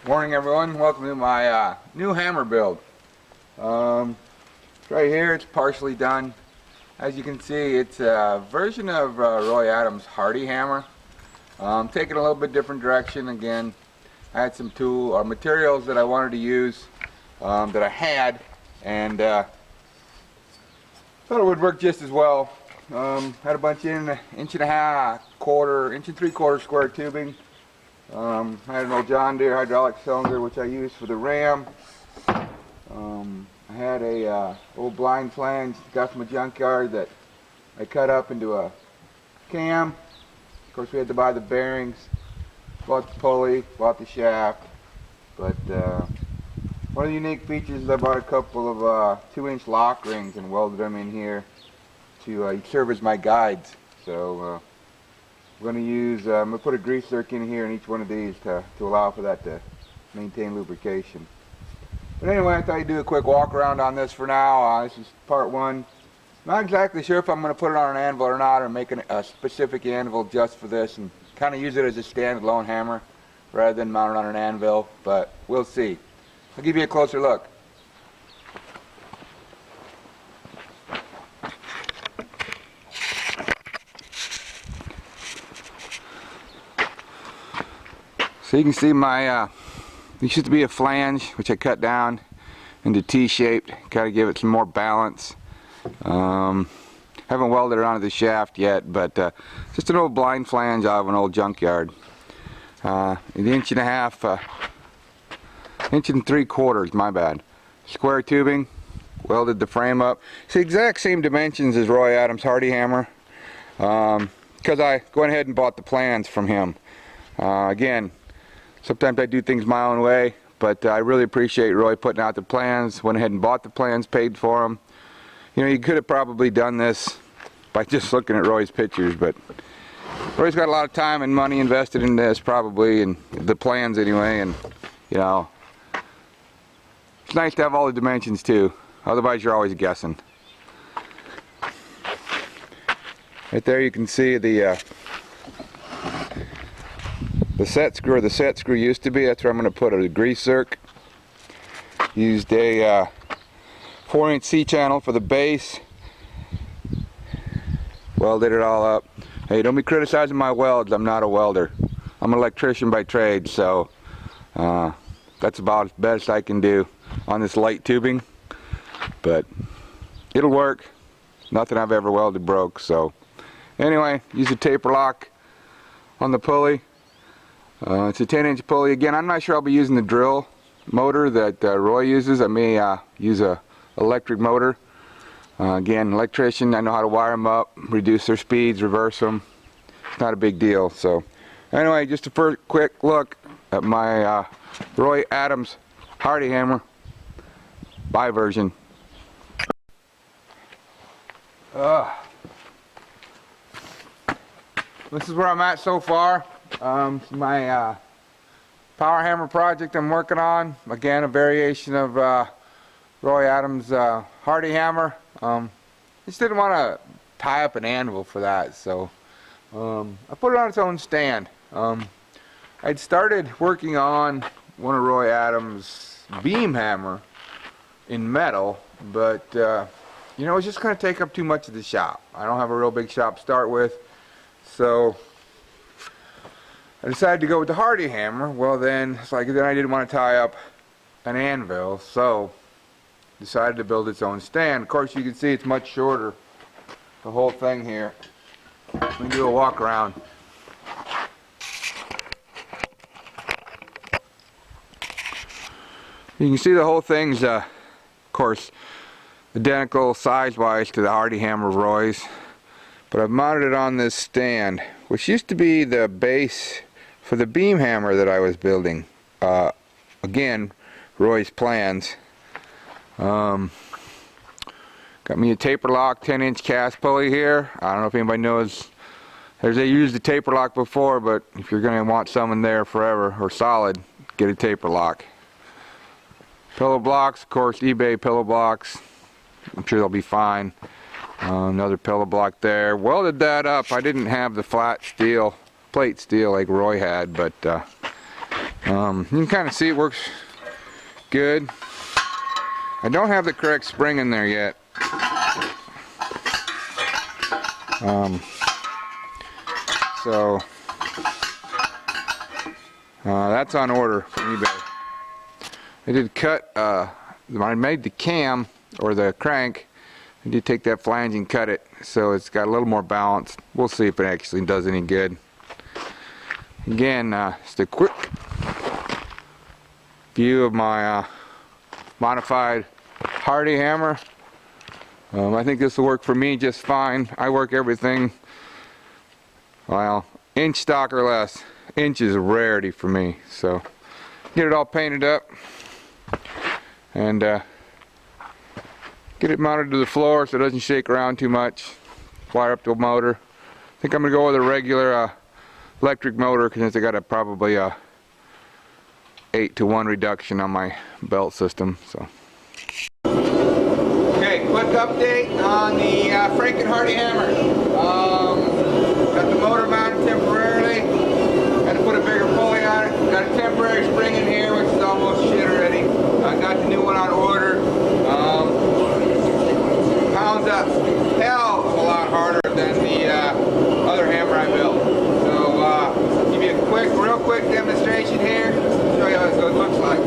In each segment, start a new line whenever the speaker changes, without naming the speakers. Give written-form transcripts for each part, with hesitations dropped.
Morning everyone, welcome to my new hammer build. Right here, it's partially done. As you can see, it's a version of Roy Adams' Hardy Hammer. Taking a little bit different direction. Again, I had some materials that I wanted to use that I had, and thought it would work just as well. Had a bunch in inch and a quarter, inch and 3/4 square tubing. I had an old John Deere hydraulic cylinder which I used for the ram. I had a old blind flange got from a junkyard that I cut up into a cam. Of course we had to buy the bearings, bought the pulley, bought the shaft, but one of the unique features is I bought a couple of 2-inch lock rings and welded them in here to serve as my guides. So I'm going to put a grease zerk in here in each one of these to allow for that to maintain lubrication. But anyway, I thought I'd do a quick walk around on this for now. This is part one. Not exactly sure if I'm going to put it on an anvil or not, or make a specific anvil just for this and kind of use it as a standalone hammer rather than mount it on an anvil, but we'll see. I'll give you a closer look. So you can see my, this used to be a flange, which I cut down into T-shaped, got to give it some more balance. Haven't welded it onto the shaft yet, but just an old blind flange out of an old junkyard. The inch and 3/4, my bad. Square tubing, welded the frame up. It's the exact same dimensions as Roy Adams' Hardy Hammer, because I went ahead and bought the plans from him. Again, sometimes I do things my own way, but I really appreciate Roy putting out the plans. Went ahead and bought the plans, paid for them. You know, you could have probably done this by just looking at Roy's pictures, but Roy's got a lot of time and money invested in this, probably, and the plans anyway, and you know, it's nice to have all the dimensions too. Otherwise, you're always guessing. Right there, you can see the set screw, the set screw used to be. That's where I'm going to put a grease zerk. Used a 4-inch C-channel for the base. Welded it all up. Hey, don't be criticizing my welds. I'm not a welder. I'm an electrician by trade, so that's about as best I can do on this light tubing. But it'll work. Nothing I've ever welded broke. So anyway, use a taper lock on the pulley. It's a 10-inch pulley. Again, I'm not sure I'll be using the drill motor that Roy uses. I may use a electric motor. Again, electrician, I know how to wire them up, reduce their speeds, reverse them. It's not a big deal. So anyway, just a first quick look at my Roy Adams Hardy Hammer buy version. This is where I'm at so far. My power hammer project I'm working on. Again, a variation of Roy Adams' Hardy Hammer. Just didn't want to tie up an anvil for that, so I put it on its own stand. I'd started working on one of Roy Adams' beam hammer in metal, but you know, it's just going to take up too much of the shop. I don't have a real big shop to start with, so I decided to go with the Hardy Hammer. Well, then it's like, then I didn't want to tie up an anvil, so decided to build its own stand. Of course, you can see it's much shorter, the whole thing here. Let me do a walk around. You can see the whole thing's, of course, identical size-wise to the Hardy Hammer Roy's, but I've mounted it on this stand, which used to be the base for the beam hammer that I was building. Again, Roy's plans. Got me a taper lock 10-inch cast pulley here. I don't know if anybody knows, they used the taper lock before, but if you're going to want some in there forever or solid, get a taper lock. Pillow blocks, of course, eBay pillow blocks. I'm sure they'll be fine. Another pillow block there. Welded that up. I didn't have the flat steel, plate steel like Roy had, but You can kind of see it works good. I don't have the correct spring in there yet. So that's on order from eBay. I did cut, when I made the cam or the crank, I did take that flange and cut it so it's got a little more balance. We'll see if it actually does any good. Again, just a quick view of my modified Hardy hammer. I think this will work for me just fine. I work everything, well, inch stock or less. Inch is a rarity for me. So get it all painted up and get it mounted to the floor so it doesn't shake around too much. Wire up the motor. I think I'm going to go with a regular electric motor because I got probably a 8-to-1 reduction on my belt system. So. Okay, quick update on the FrankenHardy Hammer. Got the motor mounted temporarily. Had to put a bigger pulley on it. Got a temporary spring in here, which is almost shit already. I got the new one on order. Pounds up hell of a lot harder than the other hammer I built. So give you a real quick demonstration here. Show you what it looks like.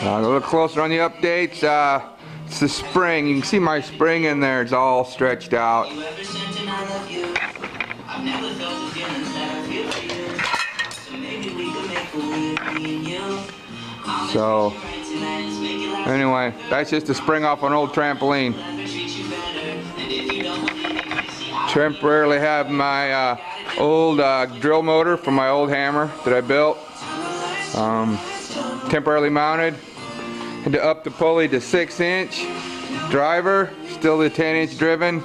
A little closer on the updates. It's the spring. You can see my spring in there. It's all stretched out. So anyway, that's just a spring off an old trampoline. Temporarily have my old drill motor from my old hammer that I built. Temporarily mounted. Had to up the pulley to 6-inch. Driver, still the 10-inch driven.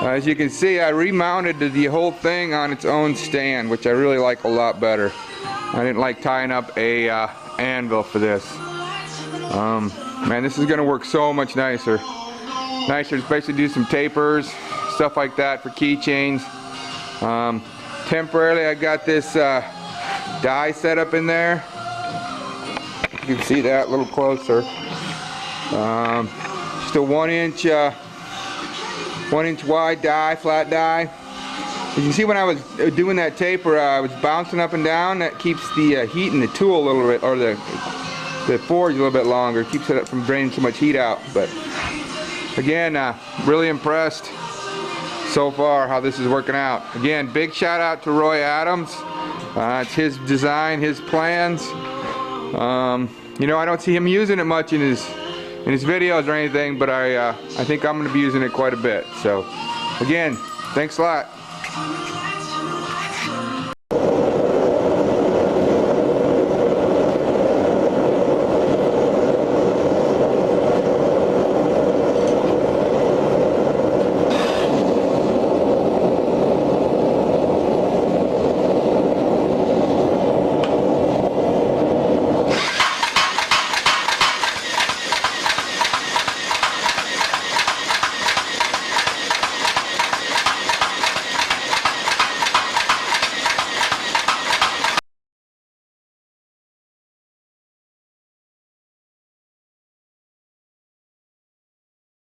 As you can see, I remounted the whole thing on its own stand, which I really like a lot better. I didn't like tying up a anvil for this. Man, this is going to work so much nicer. Nicer, especially do some tapers, stuff like that for keychains. Temporarily, I got this die set up in there. You can see that a little closer. Just a 1-inch, 1-inch wide die, flat die. You can see when I was doing that taper, I was bouncing up and down. That keeps the heat in the tool a little bit, or the forge a little bit longer. It keeps it from draining so much heat out. But again, really impressed so far how this is working out. Again, big shout out to Roy Adams. It's his design, his plans. You know, I don't see him using it much in his videos or anything, but I think I'm going to be using it quite a bit. So, again, thanks a lot.